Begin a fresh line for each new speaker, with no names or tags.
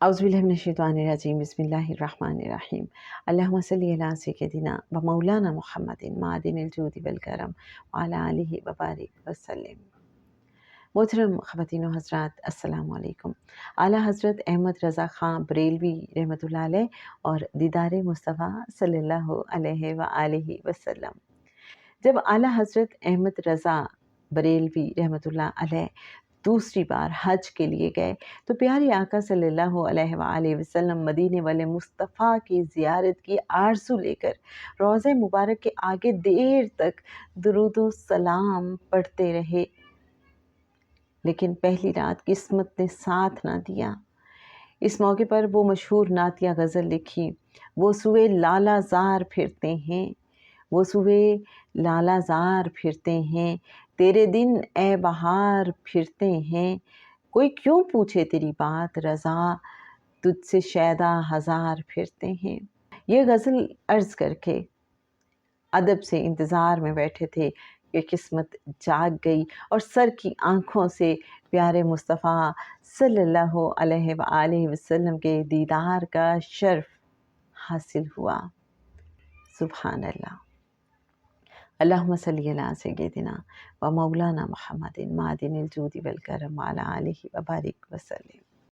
اعوذ باللہ من الشیطان الرجیم بسم اللہ الرحمن الرحیم اللہم صلی علی سیدنا و مولانا محمد معدن الجود والکرم وعلی آلہ وبارک وسلم۔ محترم خواتین و حضرات، السلام علیکم۔ اعلیٰ حضرت احمد رضا خان بریلوی رحمۃ اللہ علیہ اور دیدار مصطفیٰ صلی اللہ علیہ وآلہ وسلم، جب اعلیٰ حضرت احمد رضا بریلوی رحمۃ اللہ علیہ دوسری بار حج کے لیے گئے تو پیارے آقا صلی اللہ علیہ وآلہ وسلم مدینے والے مصطفیٰ کی زیارت کی آرزو لے کر روضہ مبارک کے آگے دیر تک درود و سلام پڑھتے رہے، لیکن پہلی رات قسمت نے ساتھ نہ دیا۔ اس موقع پر وہ مشہور نعتیہ غزل لکھی، وہ سوئے لالا زار پھرتے ہیں، وہ سوئے لالا زار پھرتے ہیں، تیرے دن اے بہار پھرتے ہیں، کوئی کیوں پوچھے تیری بات رضا، تجھ سے شیدا ہزار پھرتے ہیں۔ یہ غزل عرض کر کے ادب سے انتظار میں بیٹھے تھے کہ قسمت جاگ گئی اور سر کی آنکھوں سے پیارے مصطفیٰ صلی اللہ علیہ وآلہ وسلم کے دیدار کا شرف حاصل ہوا۔ سبحان اللہ۔ اللہم صلی علی سیدنا و مولانا محمد معدن الجود والکرم وعلی آلہ وبارک وسلم۔